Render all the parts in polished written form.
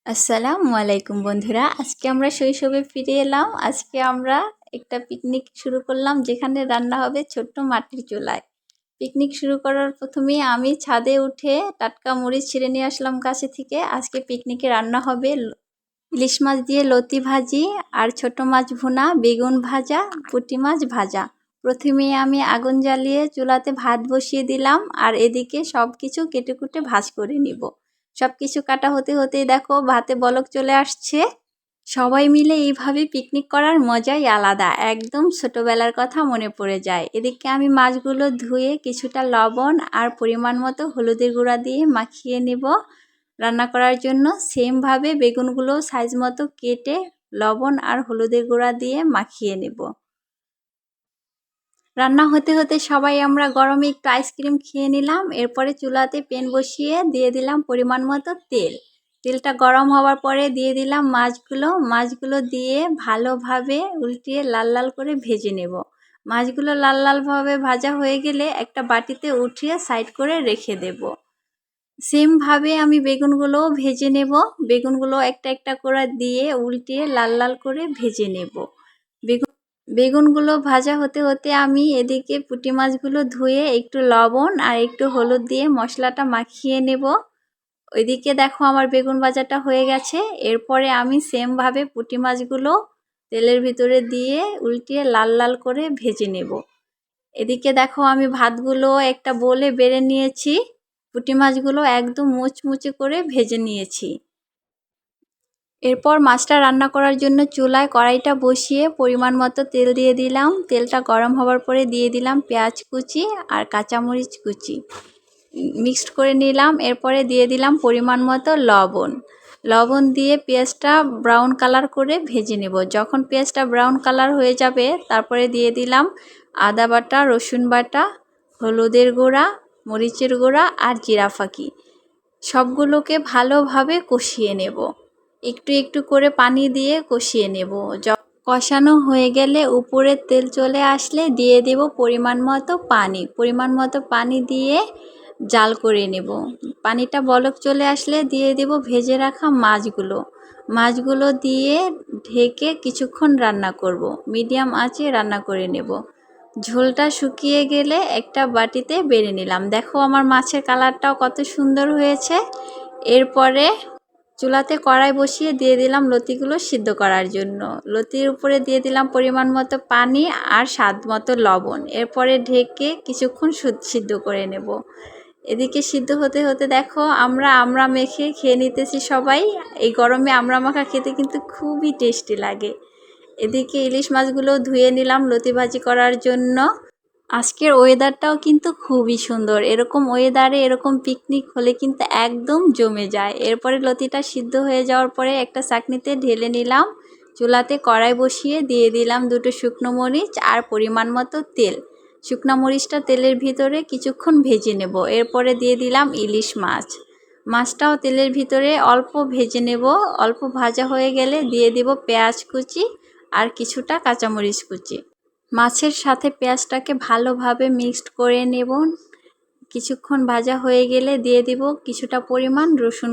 আসসালামু আলাইকুম বন্ধুরা, আজকে আমরা শৈশবে ফিরে এলাম। আজকে আমরা একটা পিকনিক শুরু করলাম, যেখানে রান্না হবে ছোট্ট মাটির চুলায়। পিকনিক শুরু করার প্রথমেই আমি ছাদে উঠে টাটকা মরিচ ছিঁড়ে নিয়ে আসলাম গাছে থেকে। আজকে পিকনিকে রান্না হবে ইলিশ মাছ দিয়ে লতি ভাজি, আর ছোট মাছ ভুনা, বেগুন ভাজা, পুঁটি মাছ ভাজা। প্রথমেই আমি আগুন জ্বালিয়ে চুলাতে ভাত বসিয়ে দিলাম, আর এদিকে সব কিছু কেটে কুটে ভাজ করে নিব। সব কিছু কাটা হতে হতেই দেখো ভাতে বলক চলে আসছে। সবাই মিলে এইভাবে পিকনিক করার মজাই আলাদা, একদম ছোটবেলার কথা মনে পড়ে যায়। এদিকে আমি মাছগুলো ধুয়ে কিছুটা লবণ আর পরিমাণ মতো হলুদের গুঁড়া দিয়ে মাখিয়ে নেব রান্না করার জন্য। সেমভাবে বেগুনগুলো সাইজ মতো কেটে লবণ আর হলুদের গুঁড়া দিয়ে মাখিয়ে নেব। রান্না হতে হতে সবাই আমরা গরমে একটু আইসক্রিম খেয়ে নিলাম। এরপরে চুলাতে প্যান বসিয়ে দিয়ে দিলাম পরিমাণ মতো তেল। তেলটা গরম হওয়ার পরে দিয়ে দিলাম মাছগুলো দিয়ে ভালোভাবে উল্টিয়ে লাল লাল করে ভেজে নেব। মাছগুলো লাল লালভাবে ভাজা হয়ে গেলে একটা বাটিতে উঠিয়ে সাইড করে রেখে দেব। সেমভাবে আমি বেগুনগুলোও ভেজে নেব। বেগুনগুলো একটা একটা করে দিয়ে উল্টিয়ে লাল লাল করে ভেজে নেব। বেগুনগুলো ভাজা হতে হতে আমি এদিকে পুঁটি মাছগুলো ধুয়ে একটু লবণ আর একটু হলুদ দিয়ে মশলাটা মাখিয়ে নেব। ওইদিকে দেখো আমার বেগুন ভাজাটা হয়ে গেছে। এরপরে আমি সেমভাবে পুঁটি মাছগুলো তেলের ভিতরে দিয়ে উল্টিয়ে লাল লাল করে ভেজে নেব। এদিকে দেখো আমি ভাতগুলো একটা বোলে বেড়ে নিয়েছি। পুঁটি মাছগুলো একদম মুচমুচে করে ভেজে নিয়েছি। এরপর মাছটা রান্না করার জন্য চুলায় কড়াইটা বসিয়ে পরিমাণ মতো তেল দিয়ে দিলাম। তেলটা গরম হওয়ার পরে দিয়ে দিলাম পেঁয়াজ কুচি আর কাঁচামরিচ কুচি, মিক্সড করে নিলাম। এরপরে দিয়ে দিলাম পরিমাণ মতো লবণ দিয়ে পেঁয়াজটা ব্রাউন কালার করে ভেজে নেব। যখন পেঁয়াজটা ব্রাউন কালার হয়ে যাবে তারপরে দিয়ে দিলাম আদা বাটা, রসুন বাটা, হলুদের গুঁড়া, মরিচের গুঁড়া আর জিরা ফাঁকি। সবগুলোকে ভালোভাবে কষিয়ে নেব। একটু একটু করে পানি দিয়ে কষিয়ে নেব। কষানো হয়ে গেলে উপরে তেল চলে আসলে দিয়ে দেব পরিমাণ মতো পানি দিয়ে জাল করে নেব। পানিটা বলক চলে আসলে দিয়ে দেব ভেজে রাখা মাছগুলো দিয়ে ঢেকে কিছুক্ষণ রান্না করব। মিডিয়াম আঁচে রান্না করে নেব। ঝোলটা শুকিয়ে গেলে একটা বাটিতে বেড়ে নিলাম। দেখো আমার মাছের কালারটাও কত সুন্দর হয়েছে। এরপরে চুলাতে কড়াই বসিয়ে দিয়ে দিলাম লতিগুলো সিদ্ধ করার জন্য। লতির উপরে দিয়ে দিলাম পরিমাণ মতো পানি আর স্বাদ মতো লবণ। এরপরে ঢেকে কিছুক্ষণ সিদ্ধ করে নেব। এদিকে সিদ্ধ হতে হতে দেখো আমরা মেখে খেয়ে নিতেছি সবাই। এই গরমে আমরা মাখা খেতে কিন্তু খুবই টেস্টি লাগে। এদিকে ইলিশ মাছগুলো ধুয়ে নিলাম লতি ভাজি করার জন্য। আজকের ওয়েদারটাও কিন্তু খুবই সুন্দর। এরকম ওয়েদারে এরকম পিকনিক হলে কিন্তু একদম জমে যায়। এরপরে লতিটা সিদ্ধ হয়ে যাওয়ার পরে একটা চাকনিতে ঢেলে নিলাম। চুলাতে কড়াই বসিয়ে দিয়ে দিলাম দুটো শুকনো মরিচ আর পরিমাণ মতো তেল। শুকনো মরিচটা তেলের ভিতরে কিছুক্ষণ ভেজে নেব। এরপরে দিয়ে দিলাম ইলিশ মাছটাও তেলের ভিতরে অল্প ভেজে নেব। অল্প ভাজা হয়ে গেলে দিয়ে দেব পেঁয়াজ কুচি আর কিছুটা কাঁচামরিচ কুচি। মাছের সাথে পেঁয়াজটাকে ভালোভাবে মিক্সড করে নেব। কিছুক্ষণ ভাজা হয়ে গেলে দিয়ে দিব কিছুটা পরিমাণ রসুন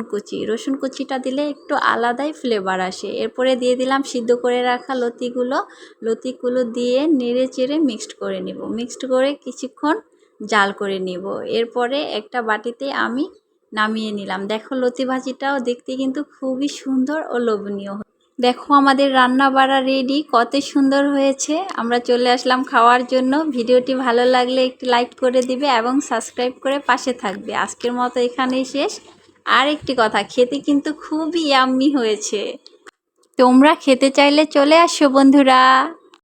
কুচিটা দিলে একটু আলাদাই ফ্লেভার আসে। এরপরে দিয়ে দিলাম সিদ্ধ করে রাখা লতিগুলো দিয়ে নেড়ে চেড়ে মিক্সড করে নেব। মিক্সড করে কিছুক্ষণ জাল করে নেব। এরপরে একটা বাটিতে আমি নামিয়ে নিলাম। দেখো লতি ভাজিটাও দেখতে কিন্তু খুবই সুন্দর ও লোভনীয়। দেখো আমাদের রান্না বাড়া রেডি, কত সুন্দর হয়েছে। আমরা চলে আসলাম খাওয়ার জন্য। ভিডিওটি ভালো লাগলে একটু লাইক করে দিবে এবং সাবস্ক্রাইব করে পাশে থাকবে। আজকের মতো এখানেই শেষ। আর একটি কথা, খেতে কিন্তু খুবই ইয়াম্মি হয়েছে। তোমরা খেতে চাইলে চলে আসো বন্ধুরা।